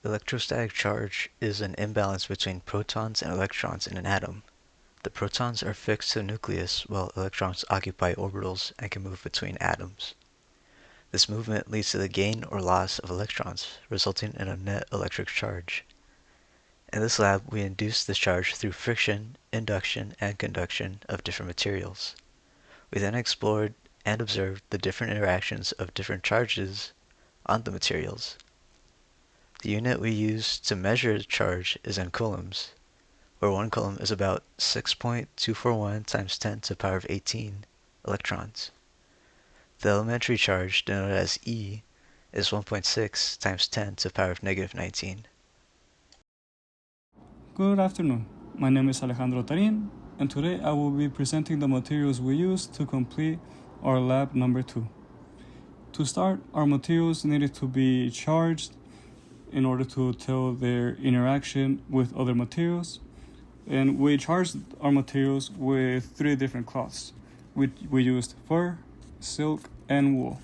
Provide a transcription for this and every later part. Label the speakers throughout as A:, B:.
A: Electrostatic charge is an imbalance between protons and electrons in an atom. The protons are fixed to the nucleus while electrons occupy orbitals and can move between atoms. This movement leads to the gain or loss of electrons, resulting in a net electric charge. In this lab, we induce this charge through friction, induction, and conduction of different materials. We then explored and observed the different interactions of different charges on the materials. The unit we use to measure the charge is in coulombs, where 1 coulomb is about 6.241 times 10 to the power of 18 electrons. The elementary charge, denoted as E, is 1.6 times 10 to the power of negative 19.
B: Good afternoon. My name is Alejandro Tarin, and today I will be presenting the materials we used to complete our lab number 2. To start, our materials needed to be charged in order to tell their interaction with other materials. And we charged our materials with 3 different cloths. We used fur, silk, and wool.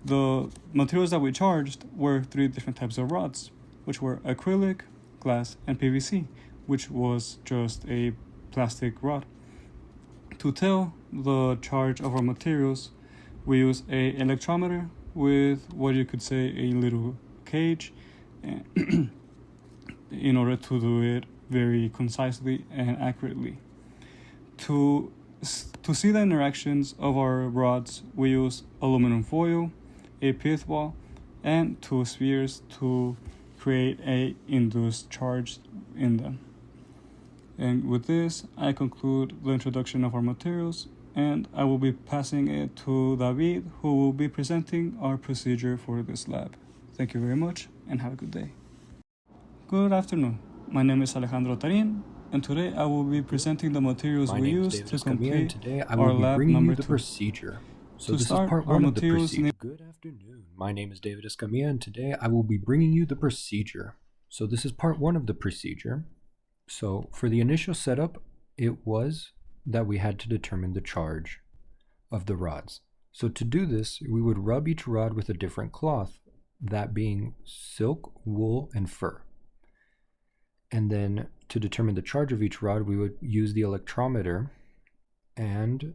B: The materials that we charged were 3 different types of rods, which were acrylic, glass, and PVC, which was just a plastic rod. To tell the charge of our materials, we use a electrometer with what you could say a little cage in order to do it very concisely and accurately. To see the interactions of our rods, we use aluminum foil, a pith ball, and 2 spheres to create a induced charge in them. And with this, I conclude the introduction of our materials, and I will be passing it to David, who will be presenting our procedure for this lab. Thank you very much, and have a good day. Good afternoon. My name is Alejandro Tarin, and today I will be presenting the materials we used to complete
C: today I
B: our
C: will be
B: lab
C: bringing
B: number
C: you the
B: 2.
C: procedure. So
B: To
C: this
B: start,
C: is part
B: our
C: 1 of the
B: materials
C: procedure. Good afternoon. My name is David Escamilla, and today I will be bringing you the procedure. So this is part 1 of the procedure. So for the initial setup, it was that we had to determine the charge of the rods. So to do this, we would rub each rod with a different cloth, that being silk, wool, and fur. And then to determine the charge of each rod, we would use the electrometer, and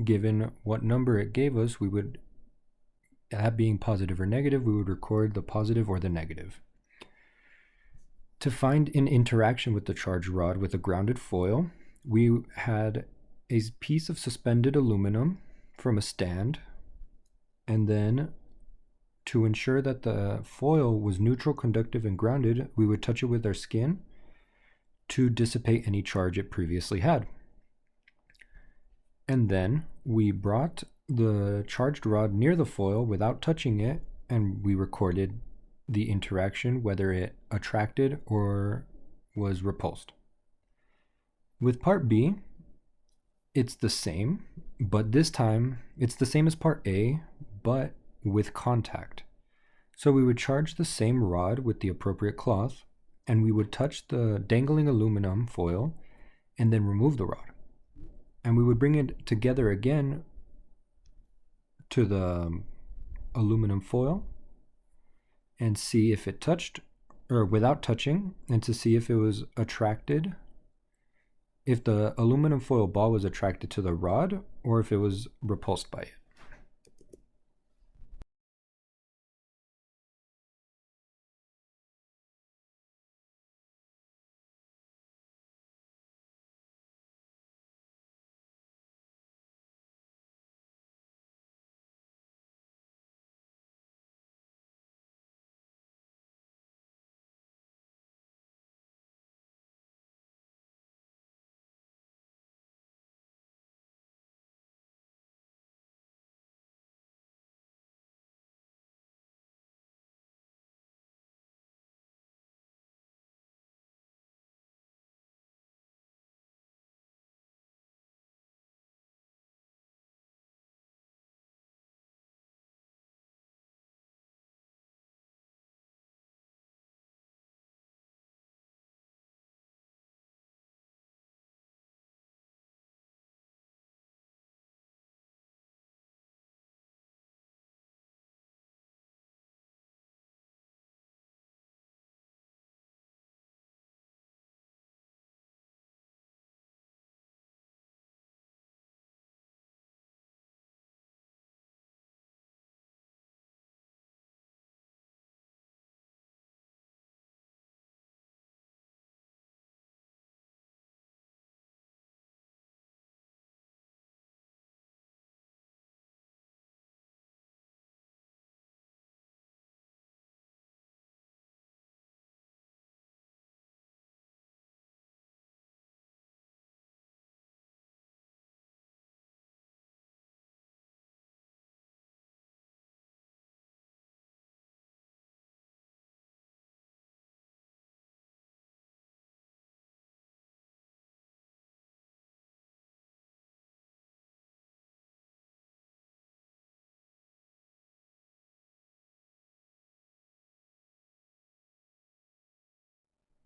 C: given what number it gave us, we would, that being positive or negative, we would record the positive or the negative. To find an interaction with the charged rod with a grounded foil, we had a piece of suspended aluminum from a stand, and then to ensure that the foil was neutral, conductive, and grounded, we would touch it with our skin to dissipate any charge it previously had. And then we brought the charged rod near the foil without touching it, and we recorded the interaction, whether it attracted or was repulsed. With part B, it's the same, but this time it's the same as part A, but with contact. So we would charge the same rod with the appropriate cloth, and we would touch the dangling aluminum foil and then remove the rod. And we would bring it together again to the aluminum foil and see if it touched, or without touching, and to see if it was attracted, if the aluminum foil ball was attracted to the rod or if it was repulsed by it.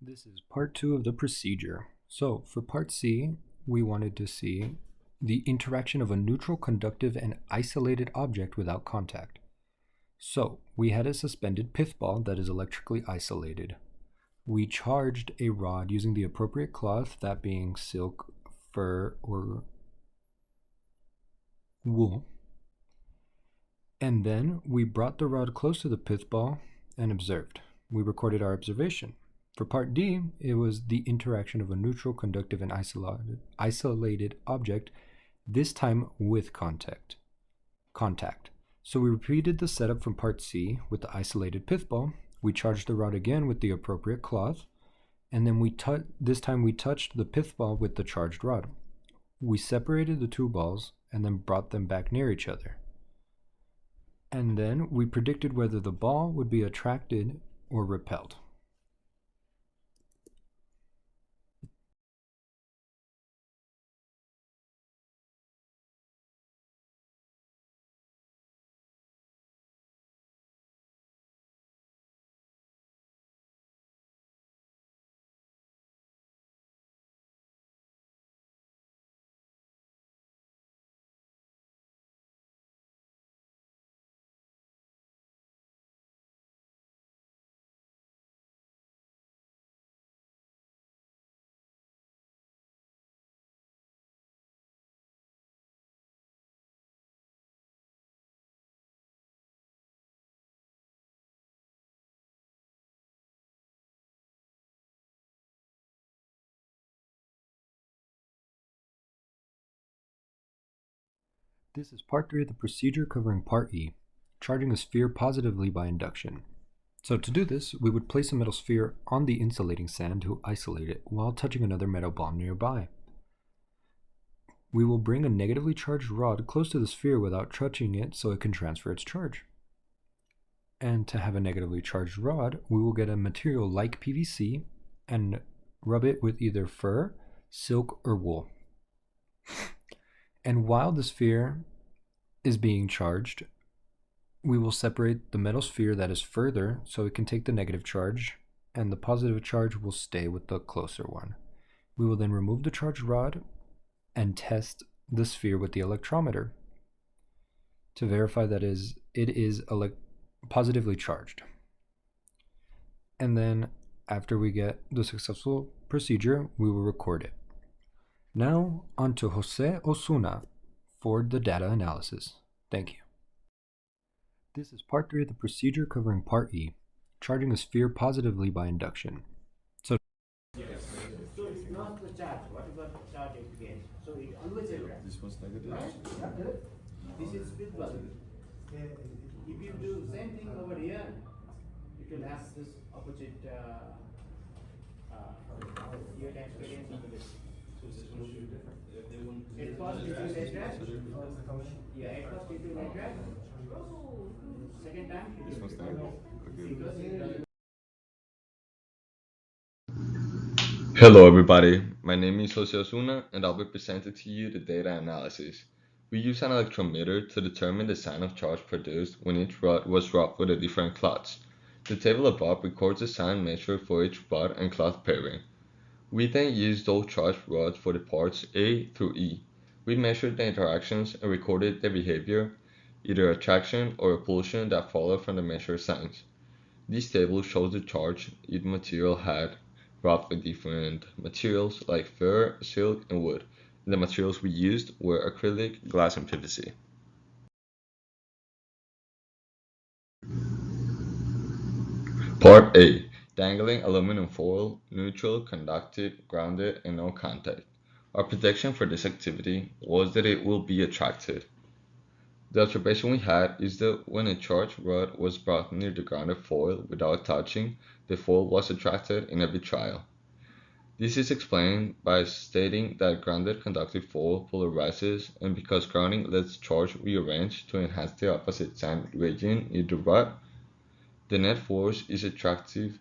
C: This is part 2 of the procedure. So for part C, we wanted to see the interaction of a neutral, conductive, and isolated object without contact. So we had a suspended pith ball that is electrically isolated. We charged a rod using the appropriate cloth, that being silk, fur, or wool. And then we brought the rod close to the pith ball and observed. We recorded our observation. For part D, it was the interaction of a neutral, conductive, and isolated object, this time with contact. So we repeated the setup from part C with the isolated pith ball. We charged the rod again with the appropriate cloth, and then this time we touched the pith ball with the charged rod. We separated the two balls and then brought them back near each other. And then we predicted whether the ball would be attracted or repelled. This is part 3 of the procedure covering part E, charging a sphere positively by induction. So to do this, we would place a metal sphere on the insulating sand to isolate it while touching another metal ball nearby. We will bring a negatively charged rod close to the sphere without touching it so it can transfer its charge. And to have a negatively charged rod, we will get a material like PVC and rub it with either fur, silk, or wool. And while the sphere is being charged, we will separate the metal sphere that is further so it can take the negative charge, and the positive charge will stay with the closer one. We will then remove the charged rod and test the sphere with the electrometer to verify that it is positively charged. And then after we get the successful procedure, we will record it. Now on to Jose Osuna for the data analysis. Thank you. This is part 3 of the procedure covering part E, charging a sphere positively by induction.
D: So it's not the charge, whatever charge it gains. So it always attracts.
E: This was negative.
D: Right? Yeah, correct. This is spiritual. If you do same thing over here, it will have this opposite you can experience of this.
E: So this will show different. If they wouldn't.
D: At first it will attract. Yeah, at first it will attract. Second time it
E: This
D: will
E: was
D: repel.
E: negative.
D: Because it doesn't.
F: Hello everybody, my name is Jose Osuna and I'll be presenting to you the data analysis. We use an electrometer to determine the sign of charge produced when each rod was rubbed with a different cloths. The table above records the sign measured for each rod and cloth pairing. We then use those charged rods for the parts A through E. We measured the interactions and recorded the behavior, either attraction or repulsion, that followed from the measured signs. This table shows the charge each material had rubbed with different materials like fur, silk, and wood. The materials we used were acrylic, glass, and PVC. Part A. Dangling aluminum foil, neutral, conductive, grounded, and no contact. Our prediction for this activity was that it will be attracted. The observation we had is that when a charged rod was brought near the grounded foil without touching, the foil was attracted in every trial. This is explained by stating that grounded conductive foil polarizes, and because grounding lets charge rearrange to enhance the opposite sign region in the rod, the net force is attractive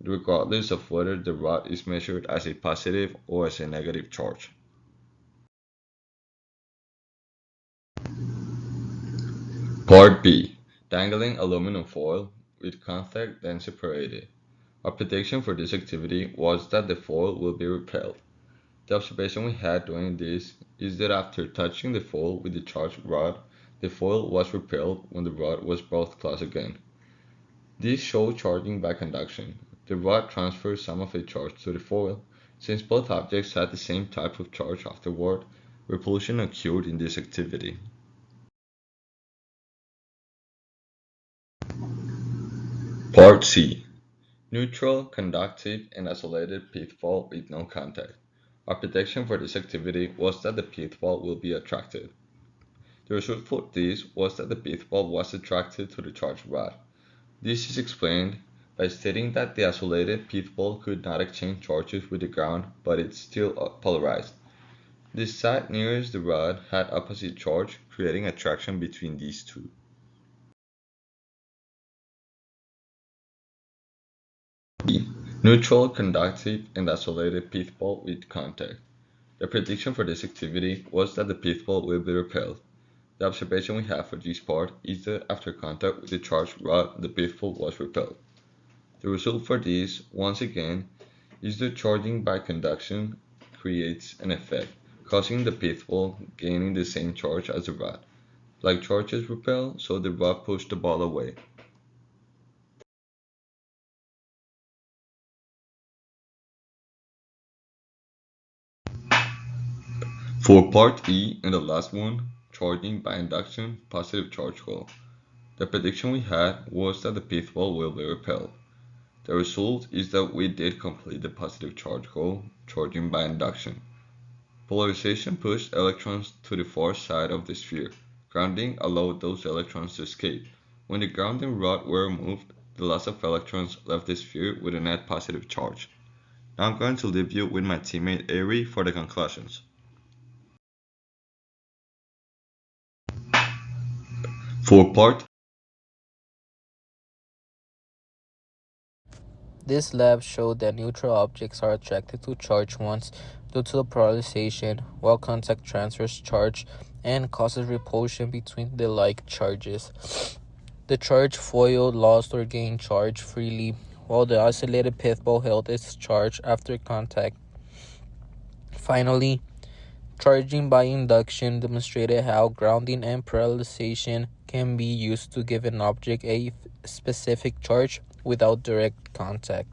F: regardless of whether the rod is measured as a positive or as a negative charge. Part B. Dangling aluminum foil with contact then separated. Our prediction for this activity was that the foil will be repelled. The observation we had during this is that after touching the foil with the charged rod, the foil was repelled when the rod was brought close again. This showed charging by conduction. The rod transfers some of its charge to the foil. Since both objects had the same type of charge afterward, repulsion occurred in this activity. Part C. Neutral, conductive, and isolated pith ball with no contact. Our prediction for this activity was that the pith ball will be attracted. The result for this was that the pith ball was attracted to the charged rod. This is explained by stating that the isolated pith ball could not exchange charges with the ground, but it's still polarized. The side nearest the rod had opposite charge, creating attraction between these two. B. Neutral, conductive, and isolated pith ball with contact. The prediction for this activity was that the pith ball will be repelled. The observation we have for this part is that after contact with the charged rod, the pith ball was repelled. The result for this, once again, is that charging by conduction creates an effect, causing the pith ball gaining the same charge as the rod. Like charges repel, so the rod pushed the ball away. For part E and the last one, charging by induction, positive charge goal. The prediction we had was that the pith ball will be repelled. The result is that we did complete the positive charge goal, charging by induction. Polarization pushed electrons to the far side of the sphere. Grounding allowed those electrons to escape. When the grounding rod were removed, the loss of electrons left the sphere with a net positive charge. Now I'm going to leave you with my teammate Ari for the conclusions. For part
G: This lab showed that neutral objects are attracted to charged ones due to the polarization, while contact transfers charge and causes repulsion between the like charges. The charged foil lost or gained charge freely, while the isolated pith ball held its charge after contact. Finally, charging by induction demonstrated how grounding and polarization can be used to give an object a specific charge without direct contact.